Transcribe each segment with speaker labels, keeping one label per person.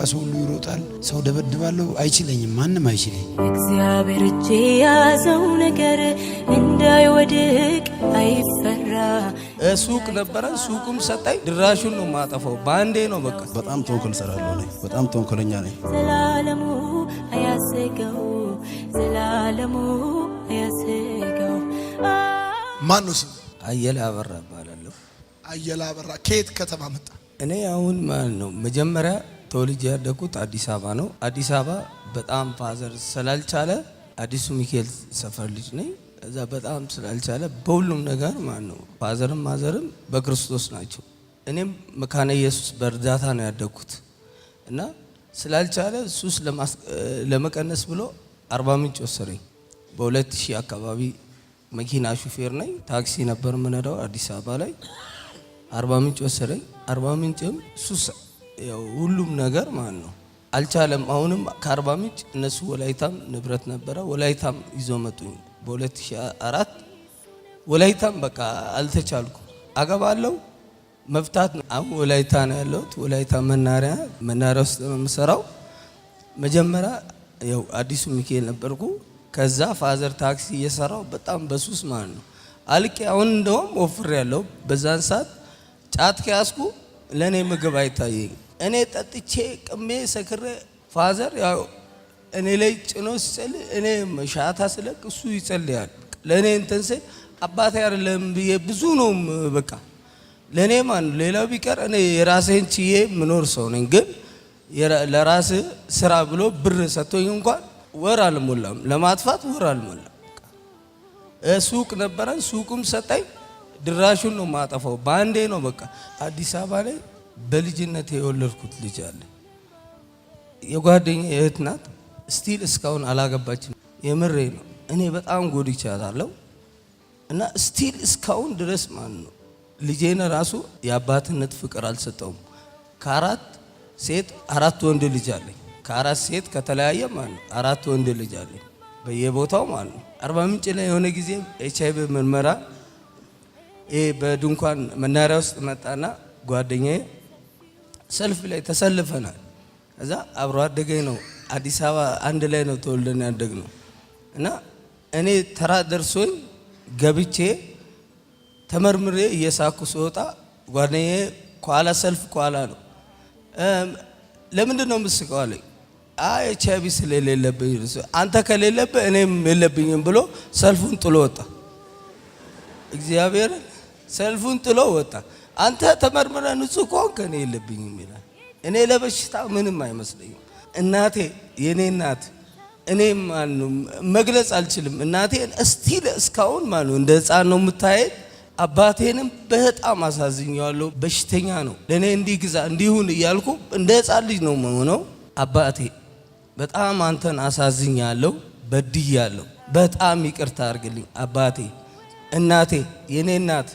Speaker 1: ሰው ሁሉ ይሮጣል። ሰው ደበድባለሁ አይችለኝም፣ ማንም አይችለኝ።
Speaker 2: እግዚአብሔር እጅ ያዘው ነገር እንዳይወድቅ አይፈራ።
Speaker 3: ሱቅ ነበረ፣ ሱቁም ሰጣኝ። ድራሹን ነው ማጠፋው፣ ባንዴ ነው በቃ።
Speaker 4: በጣም ተንኮል ሰራለሁ ነኝ፣ በጣም ተንኮለኛ ነኝ።
Speaker 2: ዘላለሙ አያሰገው፣ ዘላለሙ አያሰገው።
Speaker 5: ማን ነው ስም?
Speaker 3: አየለ አበራ እባላለሁ።
Speaker 5: አየለ አበራ ከየት ከተማ መጣ?
Speaker 3: እኔ አሁን ማለት ነው መጀመሪያ ተወልጄ ያደኩት አዲስ አበባ ነው። አዲስ አበባ በጣም ፋዘር ስላልቻለ አዲሱ ሚካኤል ሰፈር ልጅ ነኝ። እዛ በጣም ስላልቻለ በሁሉም ነገር ማለት ነው ፋዘርም ማዘርም በክርስቶስ ናቸው። እኔም መካነ ኢየሱስ በእርዳታ ነው ያደኩት እና ስላልቻለ ሱስ ለመቀነስ ብሎ አርባ ምንጭ ወሰደኝ። በ2000 አካባቢ መኪና ሹፌር ነኝ። ታክሲ ነበር የምነዳው አዲስ አበባ ላይ። አርባ ምንጭ ወሰደኝ። አርባ ምንጭም ሱስ ያው ሁሉም ነገር ማለት ነው አልቻለም። አሁንም ከአርባ ምንጭ እነሱ ወላይታም ንብረት ነበረ፣ ወላይታም ይዞ መጡኝ በ2004 ወላይታም በቃ አልተቻልኩ። አገባለሁ መፍታት ነው። አሁን ወላይታ ነው ያለሁት። ወላይታ መናሪያ ውስጥ ነው የምሰራው። መጀመሪያ ያው አዲሱ ሚካኤል ነበርኩ። ከዛ ፋዘር ታክሲ እየሰራው በጣም በሱስ ማለት ነው አልቄ። አሁን እንደውም ወፍሬ ያለው በዛን ሰዓት ጫት ከያዝኩ ለኔ ምግብ አይታየኝ። እኔ ጠጥቼ ቅሜ ሰክሬ ፋዘር ያው እኔ ላይ ጭኖ ሲጸልይ እኔ ሻታ ስለቅ እሱ ይጸልያል ለኔ እንትን ስል አባቴ አይደለም ብዬ ብዙ ነው በቃ ለኔ ማን ሌላው ቢቀር እኔ የራሴን ችዬ ምኖር ሰው ነኝ። ግን ለራስ ስራ ብሎ ብር ሰጥቶኝ እንኳን ወር አልሞላም ለማጥፋት ወር አልሞላም። ሱቅ ነበረን፣ ሱቁም ሰጠኝ። ድራሹን ነው ማጠፋው፣ ባንዴ ነው በቃ። አዲስ አበባ ላይ በልጅነት የወለድኩት ልጅ አለ። የጓደኛዬ እህት ናት። ስቲል እስካሁን አላገባችም። የምሬ ነው። እኔ በጣም ጎድቻታለሁ እና ስቲል እስካሁን ድረስ ማለት ነው ልጄን ራሱ የአባትነት ፍቅር አልሰጠውም። ከአራት ሴት አራት ወንድ ልጅ አለኝ። ከአራት ሴት ከተለያየ ማለት ነው አራት ወንድ ልጅ አለኝ በየቦታው ማለት ነው። አርባ ምንጭ ላይ የሆነ ጊዜ HIV ምርመራ በድንኳን መናሪያ ውስጥ መጣና ጓደኛዬ ሰልፍ ላይ ተሰልፈናል። ከዛ አብሮ አደገኝ ነው። አዲስ አበባ አንድ ላይ ነው ተወልደን ያደግነው እና እኔ ተራ ደርሶኝ ገብቼ ተመርምሬ እየሳኩ ስወጣ ጓደኛዬ ኋላ ሰልፍ ኋላ ነው። ለምንድን ነው የምትስቀው አለኝ። HIV ስለሌለብኝ አንተ ከሌለብህ እኔም የለብኝም ብሎ ሰልፉን ጥሎ ወጣ። እግዚአብሔር ሰልፉን ጥሎ ወጣ። አንተ ተመርምረ ንጹህ ከሆንክ እኔ የለብኝም ይላል። እኔ ለበሽታ ምንም አይመስለኝም። እናቴ የኔ እናት እኔ መግለጽ አልችልም። እናቴን እስቲል እስካሁን ማለት እንደ ሕፃን ነው የምታየኝ። አባቴንም በጣም አሳዝኛለሁ። በሽተኛ ነው። ለኔ እንዲግዛ እንዲሁን እያልኩ እንደ ሕፃን ልጅ ነው የምሆነው። አባቴ በጣም አንተን አሳዝኛለሁ፣ በድያለሁ። በጣም ይቅርታ አድርግልኝ አባቴ። እናቴ የኔ እናት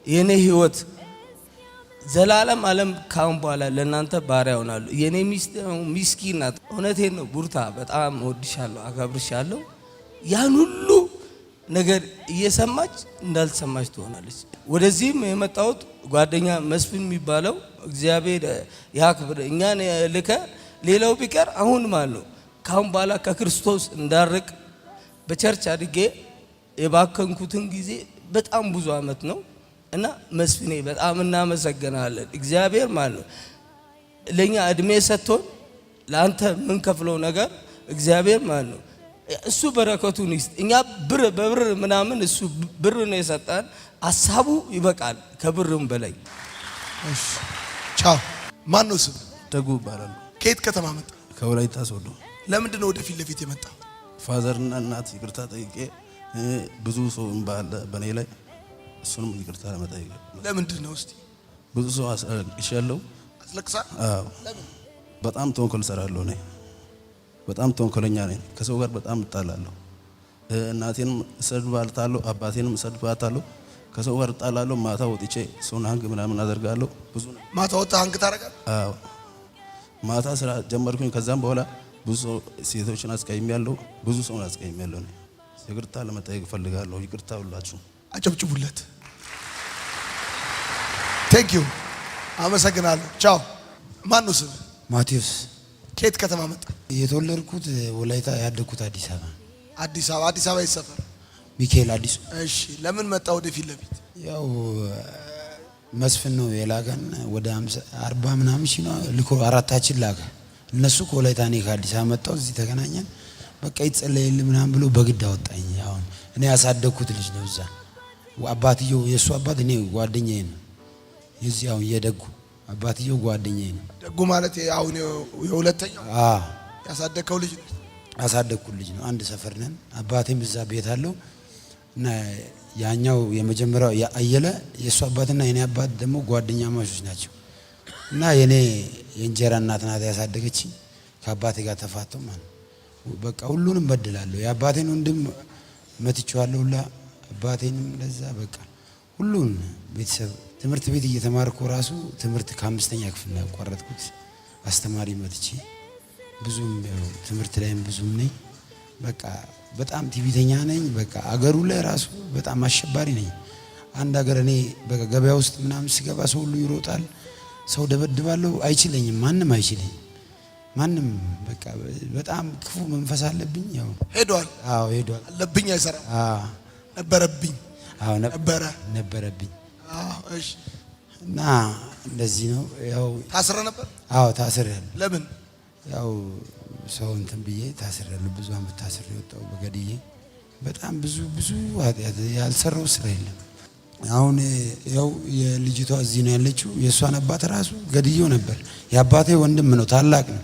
Speaker 3: የኔ ህይወት ዘላለም ዓለም ካሁን በኋላ ለእናንተ ባሪያ ሆናለሁ። የኔ ሚስት ሚስኪን ናት። እውነቴን ነው ቡርታ፣ በጣም እወድሻለሁ፣ አከብርሻለሁ። ያን ሁሉ ነገር እየሰማች እንዳልሰማች ትሆናለች። ወደዚህም የመጣሁት ጓደኛ መስፍን የሚባለው እግዚአብሔር ያክብር እኛን ልከ ሌላው ቢቀር አሁን ማለት ነው ካሁን በኋላ ከክርስቶስ እንዳርቅ በቸርች አድጌ የባከንኩትን ጊዜ በጣም ብዙ አመት ነው እና መስፍኔ በጣም እናመሰግናለን። እግዚአብሔር ማለት ነው ለኛ እድሜ ሰጥቶን ለአንተ ምን ከፍለው ነገር እግዚአብሔር ማለት ነው እሱ በረከቱን ይስጥ። እኛ በብር ምናምን እሱ ብር ነው የሰጠን። ሐሳቡ ይበቃል ከብርም በላይ።
Speaker 5: እሺ ቻው። ማን ነው ስም?
Speaker 4: ደጉ ይባላል።
Speaker 5: ከየት ከተማ መጣ?
Speaker 4: ከወላይታ ሶዶ።
Speaker 5: ለምንድን ነው ወደፊት ለፊት የመጣው?
Speaker 4: ፋዘርና እናት ይቅርታ ጠይቄ ብዙ ሰው ባለ በኔ ላይ እሱንም ይቅርታ ለመጠየቅ።
Speaker 5: ለምንድን ነው እስቲ?
Speaker 4: ብዙ ሰው አስለቅሻለሁ።
Speaker 5: አስለቅሳ?
Speaker 4: አዎ። ለምን? በጣም ተንኮል ሰራለሁ ነኝ። በጣም ተንኮለኛ ነኝ። ከሰው ጋር በጣም እጣላለሁ። እናቴንም እሰድባታለሁ፣ አባቴንም እሰድባታለሁ። ከሰው ጋር እጣላለሁ። ማታ ወጥቼ ሰውን ሀንግ ምናምን አደርጋለሁ። ብዙ ነው።
Speaker 5: ማታ ወጣ ሀንግ ታደርጋለህ?
Speaker 4: አዎ። ማታ ስራ ጀመርኩኝ። ከዛም በኋላ ብዙ ሴቶችን አስቀይሜያለሁ፣ ብዙ ሰውን አስቀይሜያለሁ። ይቅርታ ለመጠየቅ ፈልጋለሁ። ይቅርታ ሁላችሁ
Speaker 5: አጨብጭቡለት። ቴንክ ዩ አመሰግናለሁ። ቻው። ማን ነው ስም?
Speaker 1: ማቴዎስ
Speaker 5: ከየት ከተማ መጣ?
Speaker 1: የተወለድኩት ወላይታ ያደግኩት አዲስ አበባ።
Speaker 5: አዲስ አበባ። አዲስ አበባ የት ሰፈር?
Speaker 1: ሚካኤል አዲሱ።
Speaker 5: እሺ ለምን መጣ ወደ ፊት ለፊት?
Speaker 1: ያው መስፍን ነው የላከን ወደ 40 ምናምን ሺህ ነው ልኮ አራታችን ላከ። እነሱ ከወላይታ እኔ ከአዲስ አበባ መጣሁ። እዚህ ተገናኘን። በቃ ይጸለይልኝ ምናምን ብሎ በግድ አወጣኝ። አሁን እኔ ያሳደግኩት ልጅ ነው እዛ። አባትየው የእሱ አባት እኔ ጓደኛዬ ነው። የዚህ አሁን የደጉ አባትየው ጓደኛዬ ነው።
Speaker 5: ደጉ ማለት አሁን የሁለተኛው ያሳደግከው ልጅ ነው?
Speaker 1: ያሳደግኩት ልጅ ነው። አንድ ሰፈር ነን። አባቴም እዛ ቤት አለው እና ያኛው የመጀመሪያው አየለ የእሱ አባትና የኔ አባት ደግሞ ጓደኛ ማቾች ናቸው። እና የኔ የእንጀራ እናት ናት ያሳደገችኝ። ከአባቴ ጋር ተፋተው ማለት በቃ ሁሉንም በድላለሁ። የአባቴን ወንድም መትቼዋለሁ ሁላ አባቴንም ለዛ በቃ ሁሉን ቤተሰብ ትምህርት ቤት እየተማርኩ ራሱ ትምህርት ከ5ኛ ክፍል ነው ያቋረጥኩት። አስተማሪ መትቼ ብዙም ትምህርት ላይም ብዙም ነኝ። በቃ በጣም ቲቪተኛ ነኝ። በቃ አገሩ ላይ ራሱ በጣም አሸባሪ ነኝ። አንድ ሀገር እኔ በቃ ገበያ ውስጥ ምናምን ሲገባ ሰው ሁሉ ይሮጣል። ሰው ደበድባለሁ። አይችለኝም፣ ማንም አይችለኝም። ማንም በቃ በጣም ክፉ መንፈስ አለብኝ። ያው
Speaker 5: ሄዷል።
Speaker 1: አዎ ሄዷል።
Speaker 5: አለብኝ አይሰራም። ነበረብኝ።
Speaker 1: አዎ ነበረብኝ።
Speaker 5: እሺ።
Speaker 1: እና እንደዚህ ነው። ያው
Speaker 5: ታስረ ነበር?
Speaker 1: አዎ ታስሬያለሁ።
Speaker 5: ለምን?
Speaker 1: ያው ሰው እንትን ብዬ ታስሬያለሁ። ብዙ አመት ታስሬ ወጣሁ በገድዬ። በጣም ብዙ ኃጢአት ያልሰራው ስራ የለም። አሁን ያው የልጅቷ እዚህ ነው ያለችው። የእሷን አባት ራሱ ገድዬው ነበር። የአባቴ ወንድም ነው፣ ታላቅ ነው።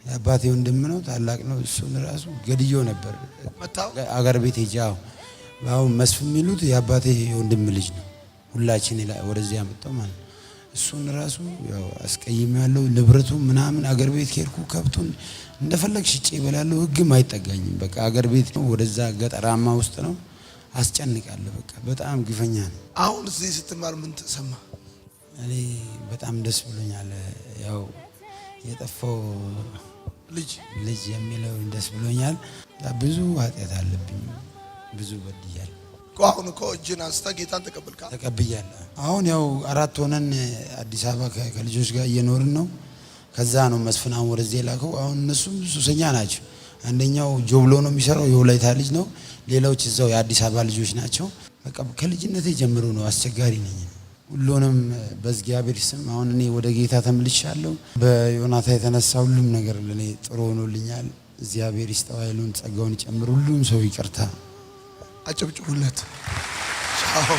Speaker 1: የአባቴ ወንድም ነው፣ ታላቅ ነው። እሱን ራሱ ገድዬው ነበር። አገር ቤት ሄጄ አሁን መስፍን የሚሉት የአባቴ ወንድም ልጅ ነው። ሁላችን ወደዚህ ያመጣው ማለት ነው። እሱን ራሱ ያው አስቀይሜያለሁ። ንብረቱ ምናምን አገር ቤት ከሄድኩ ከብቱን እንደፈለግ ሽጬ እበላለሁ። ህግም አይጠጋኝም። በቃ አገር ቤት ነው፣ ወደዛ ገጠራማ ውስጥ ነው። አስጨንቃለሁ። በቃ በጣም ግፈኛ ነው።
Speaker 5: አሁን እዚህ ስትማር ምን ተሰማ?
Speaker 1: እኔ በጣም ደስ ብሎኛል። ያው የጠፋው ልጅ የሚለው ደስ ብሎኛል። ብዙ ኃጢአት አለብኝ፣ ብዙ በድያለሁ።
Speaker 5: አሁን እኮ እጅን አንስተህ ጌታን ተቀበልካል?
Speaker 1: ተቀብያለሁ። አሁን ያው 4 ሆነን አዲስ አበባ ከልጆች ጋር እየኖርን ነው። ከዛ ነው መስፍን አሁን ወደዚህ የላከው። አሁን እነሱም ሱሰኛ ናቸው። አንደኛው ጆብሎ ነው የሚሰራው፣ የወላይታ ልጅ ነው። ሌላዎች እዛው የአዲስ አበባ ልጆች ናቸው። በቃ ከልጅነቴ ጀምሮ ነው አስቸጋሪ ነኝ። ሁሉንም በእግዚአብሔር ስም አሁን እኔ ወደ ጌታ ተመልሻለሁ። በዮናታ የተነሳ ሁሉም ነገር ለኔ ጥሩ ሆኖልኛል። እግዚአብሔር ይስጠው፣ ኃይሉን ጸጋውን ይጨምር። ሁሉም ሰው ይቅርታ
Speaker 5: አጨብጭቡለት። ቻው